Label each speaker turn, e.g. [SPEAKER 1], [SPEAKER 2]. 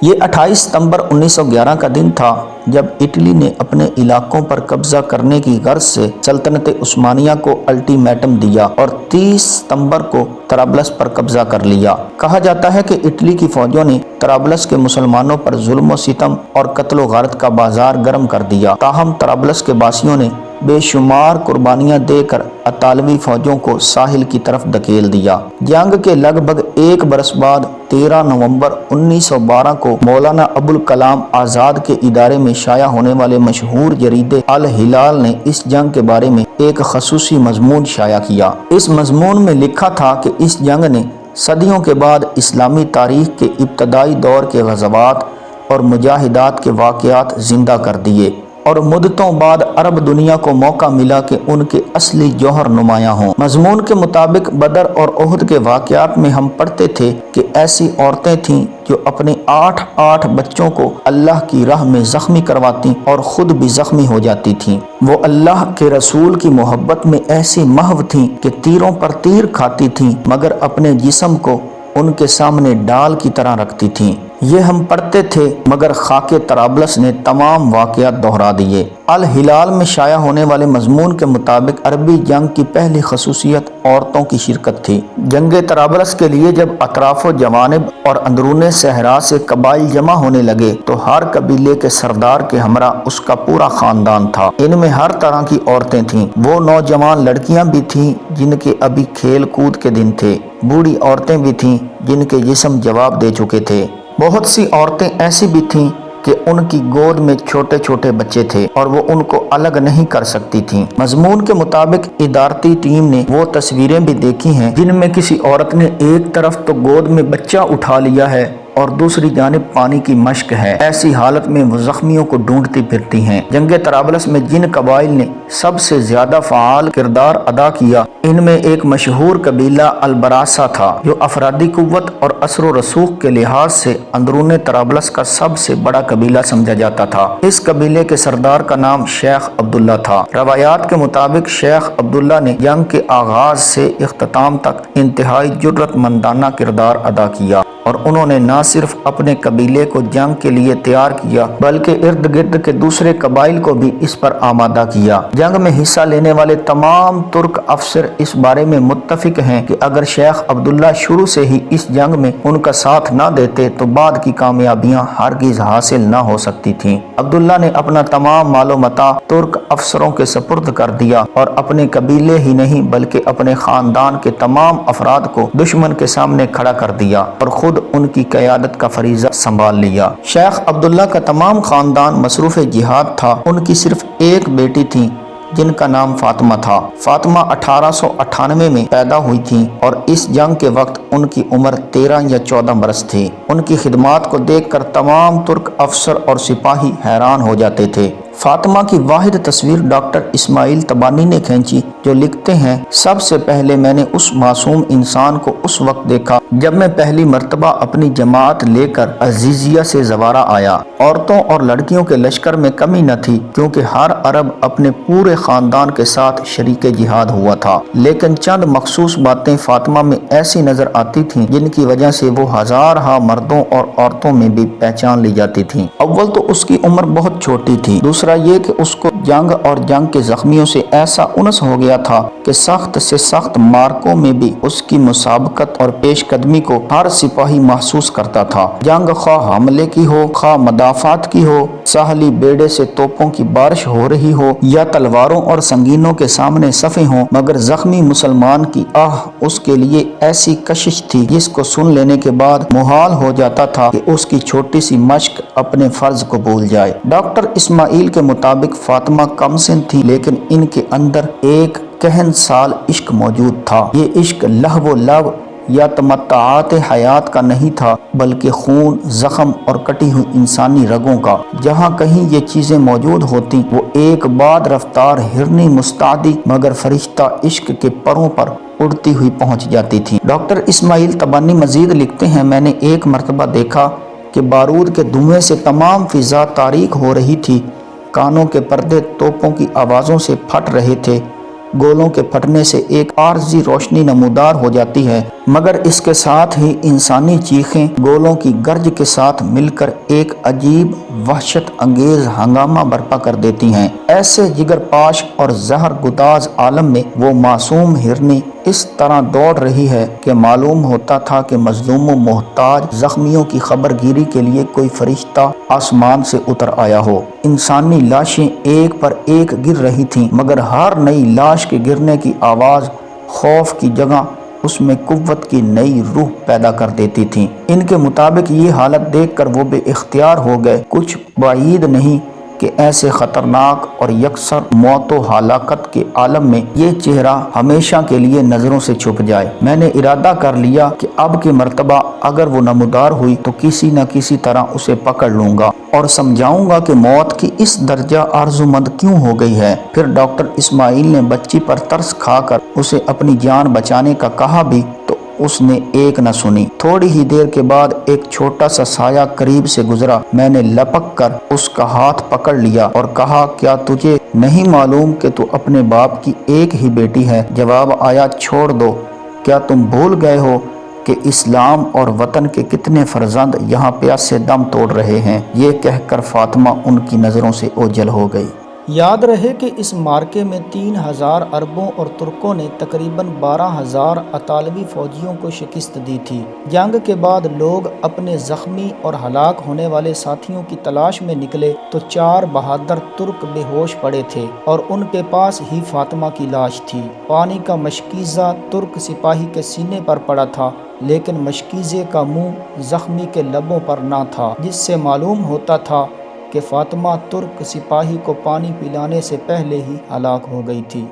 [SPEAKER 1] یہ 28 ستمبر 1911 کا دن تھا جب اٹلی نے اپنے علاقوں پر قبضہ کرنے کی غرض سے سلطنت عثمانیہ کو الٹیمیٹم دیا اور 30 ستمبر کو طرابلس پر قبضہ کر لیا۔ کہا جاتا ہے کہ اٹلی کی فوجوں نے طرابلس کے مسلمانوں پر ظلم و ستم اور قتل و غارت کا بازار گرم کر دیا، تاہم طرابلس کے باسیوں نے بے شمار قربانیاں دے کر اطالوی فوجوں کو ساحل کی طرف دھکیل دیا۔ جنگ کے لگ بھگ ایک برس بعد 13 نومبر 1912 کو مولانا ابوالکلام آزاد کے ادارے میں شائع ہونے والے مشہور جریدے الہلال نے اس جنگ کے بارے میں ایک خصوصی مضمون شائع کیا۔ اس مضمون میں لکھا تھا کہ اس جنگ نے صدیوں کے بعد اسلامی تاریخ کے ابتدائی دور کے غزوات اور مجاہدات کے واقعات زندہ کر دیے اور مدتوں بعد عرب دنیا کو موقع ملا کہ ان کے اصلی جوہر نمایاں ہوں۔ مضمون کے مطابق بدر اور احد کے واقعات میں ہم پڑھتے تھے کہ ایسی عورتیں تھیں جو اپنے 8 بچوں کو اللہ کی راہ میں زخمی کرواتی اور خود بھی زخمی ہو جاتی تھیں۔ وہ اللہ کے رسول کی محبت میں ایسی محو تھیں کہ تیروں پر تیر کھاتی تھیں مگر اپنے جسم کو ان کے سامنے ڈال کی طرح رکھتی تھیں۔ یہ ہم پڑھتے تھے مگر خاک طرابلس نے تمام واقعات دہرا دیے۔ الہلال میں شائع ہونے والے مضمون کے مطابق عربی جنگ کی پہلی خصوصیت عورتوں کی شرکت تھی۔ جنگ طرابلس کے لیے جب اطراف و جوانب اور اندرون صحرا سے قبائل جمع ہونے لگے تو ہر قبیلے کے سردار کے ہمراہ اس کا پورا خاندان تھا۔ ان میں ہر طرح کی عورتیں تھیں، وہ نوجوان لڑکیاں بھی تھیں جن کے ابھی کھیل کود کے دن تھے، بوڑھی عورتیں بھی تھیں جن کے جسم جواب دے چکے تھے، بہت سی عورتیں ایسی بھی تھیں کہ ان کی گود میں چھوٹے چھوٹے بچے تھے اور وہ ان کو الگ نہیں کر سکتی تھیں۔ مضمون کے مطابق ادارتی ٹیم نے وہ تصویریں بھی دیکھی ہیں جن میں کسی عورت نے ایک طرف تو گود میں بچہ اٹھا لیا ہے اور دوسری جانب پانی کی مشک ہے۔ ایسی حالت میں وہ زخمیوں کو ڈھونڈتی پھرتی ہیں۔ جنگ طرابلس میں جن قبائل نے سب سے زیادہ فعال کردار ادا کیا ان میں ایک مشہور قبیلہ البراسا تھا جو افرادی قوت اور اثر و رسوخ کے لحاظ سے اندرون طرابلس کا سب سے بڑا قبیلہ سمجھا جاتا تھا۔ اس قبیلے کے سردار کا نام شیخ عبداللہ تھا۔ روایات کے مطابق شیخ عبداللہ نے جنگ کے آغاز سے اختتام تک انتہائی جرأت مندانہ کردار ادا کیا اور انہوں نے نہ صرف اپنے قبیلے کو جنگ کے لیے تیار کیا بلکہ ارد گرد کے دوسرے قبائل کو بھی اس پر آمادہ کیا۔ جنگ میں حصہ لینے والے تمام ترک افسر اس بارے میں متفق ہیں کہ اگر شیخ عبداللہ شروع سے ہی اس جنگ میں ان کا ساتھ نہ دیتے تو بعد کی کامیابیاں ہرگز حاصل نہ ہو سکتی تھیں۔ عبداللہ نے اپنا تمام مال و متاع ترک افسروں کے سپرد کر دیا اور اپنے قبیلے ہی نہیں بلکہ اپنے خاندان کے تمام افراد کو دشمن کے سامنے کھڑا کر دیا اور خود ان کی قیادت کا فریضہ سنبھال لیا۔ شیخ عبداللہ کا تمام خاندان مصروف جہاد تھا۔ ان کی صرف ایک بیٹی تھی جن کا نام فاطمہ تھا۔ فاطمہ 1898 میں پیدا ہوئی تھیں اور اس جنگ کے وقت ان کی عمر 13 یا 14 برس تھی۔ ان کی خدمات کو دیکھ کر تمام ترک افسر اور سپاہی حیران ہو جاتے تھے۔ فاطمہ کی واحد تصویر ڈاکٹر اسماعیل تبانی نے کھینچی جو لکھتے ہیں، سب سے پہلے میں نے اس معصوم انسان کو اس وقت دیکھا جب میں پہلی مرتبہ اپنی جماعت لے کر عزیزیہ سے زوارہ آیا۔ عورتوں اور لڑکیوں کے لشکر میں کمی نہ تھی کیونکہ ہر عرب اپنے پورے خاندان کے ساتھ شریک جہاد ہوا تھا، لیکن چند مخصوص باتیں فاطمہ میں ایسی نظر آتی تھیں جن کی وجہ سے وہ ہزارہا مردوں اور عورتوں میں بھی پہچان لی جاتی تھیں۔ اول تو اس کی عمر بہت چھوٹی تھی، دوسرا یہ کہ اس کو جنگ اور جنگ کے زخمیوں سے ایسا انس ہو گیا تھا کہ سخت سے سخت مارکوں میں بھی اس کی مسابقت اور پیش قدمی کو ہر سپاہی محسوس کرتا تھا۔ جنگ خواہ حملے کی ہو خواہ مدافعت کی ہو، ساحلی بیڑے سے توپوں کی بارش ہو رہی ہو یا تلواروں اور سنگینوں کے سامنے صفیں ہوں، مگر زخمی مسلمان کی آہ اس کے لیے ایسی کشش تھی جس کو سن لینے کے بعد محال ہو جاتا تھا کہ اس کی چھوٹی سی مشق اپنے فرض کو بھول جائے۔ ڈاکٹر اسماعیل کے مطابق فاطمہ کم سن تھی لیکن ان کے اندر ایک کہن سال عشق موجود تھا۔ یہ عشق لہو و لو یا تمتعات حیات کا نہیں تھا بلکہ خون، زخم اور کٹی ہوئی انسانی رگوں کا۔ جہاں کہیں یہ چیزیں موجود ہوتی وہ ایک بعد رفتار ہرنی مستعدی مگر فرشتہ عشق کے پروں پر اڑتی ہوئی پہنچ جاتی تھی۔ ڈاکٹر اسماعیل تبانی مزید لکھتے ہیں، میں نے ایک مرتبہ دیکھا کہ بارود کے دھوئیں سے تمام فضا تاریک ہو رہی تھی، کانوں کے پردے توپوں کی آوازوں سے پھٹ رہے تھے، گولوں کے پھٹنے سے ایک عارضی روشنی نمودار ہو جاتی ہے مگر اس کے ساتھ ہی انسانی چیخیں گولوں کی گرج کے ساتھ مل کر ایک عجیب وحشت انگیز ہنگامہ برپا کر دیتی ہیں۔ ایسے جگر پاش اور زہر گداز عالم میں وہ معصوم ہرنی اس طرح دوڑ رہی ہے کہ معلوم ہوتا تھا کہ مظلوم و محتاج زخمیوں کی خبر گیری کے لیے کوئی فرشتہ آسمان سے اتر آیا ہو۔ انسانی لاشیں ایک پر ایک گر رہی تھیں، مگر ہر نئی لاش کے گرنے کی آواز خوف کی جگہ اس میں قوت کی نئی روح پیدا کر دیتی تھی۔ ان کے مطابق یہ حالت دیکھ کر وہ بے اختیار ہو گئے۔ کچھ بعید نہیں کہ ایسے خطرناک اور یکسر موت و ہلاکت کے عالم میں یہ چہرہ ہمیشہ کے لیے نظروں سے چھپ جائے۔ میں نے ارادہ کر لیا کہ اب کی مرتبہ اگر وہ نمودار ہوئی تو کسی نہ کسی طرح اسے پکڑ لوں گا اور سمجھاؤں گا کہ موت کی اس درجہ آرزومند کیوں ہو گئی ہے۔ پھر ڈاکٹر اسماعیل نے بچی پر ترس کھا کر اسے اپنی جان بچانے کا کہا بھی تو اس نے ایک نہ سنی۔ تھوڑی ہی دیر کے بعد ایک چھوٹا سا سایہ قریب سے گزرا۔ میں نے لپک کر اس کا ہاتھ پکڑ لیا اور کہا، کیا تجھے نہیں معلوم کہ تو اپنے باپ کی ایک ہی بیٹی ہے؟ جواب آیا، چھوڑ دو، کیا تم بھول گئے ہو کہ اسلام اور وطن کے کتنے فرزند یہاں پیاس سے دم توڑ رہے ہیں؟ یہ کہہ کر فاطمہ ان کی نظروں سے اوجھل ہو گئی۔
[SPEAKER 2] یاد رہے کہ اس مارکے میں 3000 عربوں اور ترکوں نے تقریباً 12000 اطالوی فوجیوں کو شکست دی تھی۔ جنگ کے بعد لوگ اپنے زخمی اور ہلاک ہونے والے ساتھیوں کی تلاش میں نکلے تو 4 بہادر ترک بے ہوش پڑے تھے اور ان کے پاس ہی فاطمہ کی لاش تھی۔ پانی کا مشکیزہ ترک سپاہی کے سینے پر پڑا تھا، لیکن مشکیزے کا منہ زخمی کے لبوں پر نہ تھا، جس سے معلوم ہوتا تھا کہ فاطمہ ترک سپاہی کو پانی پلانے سے پہلے ہی ہلاک ہو گئی تھی۔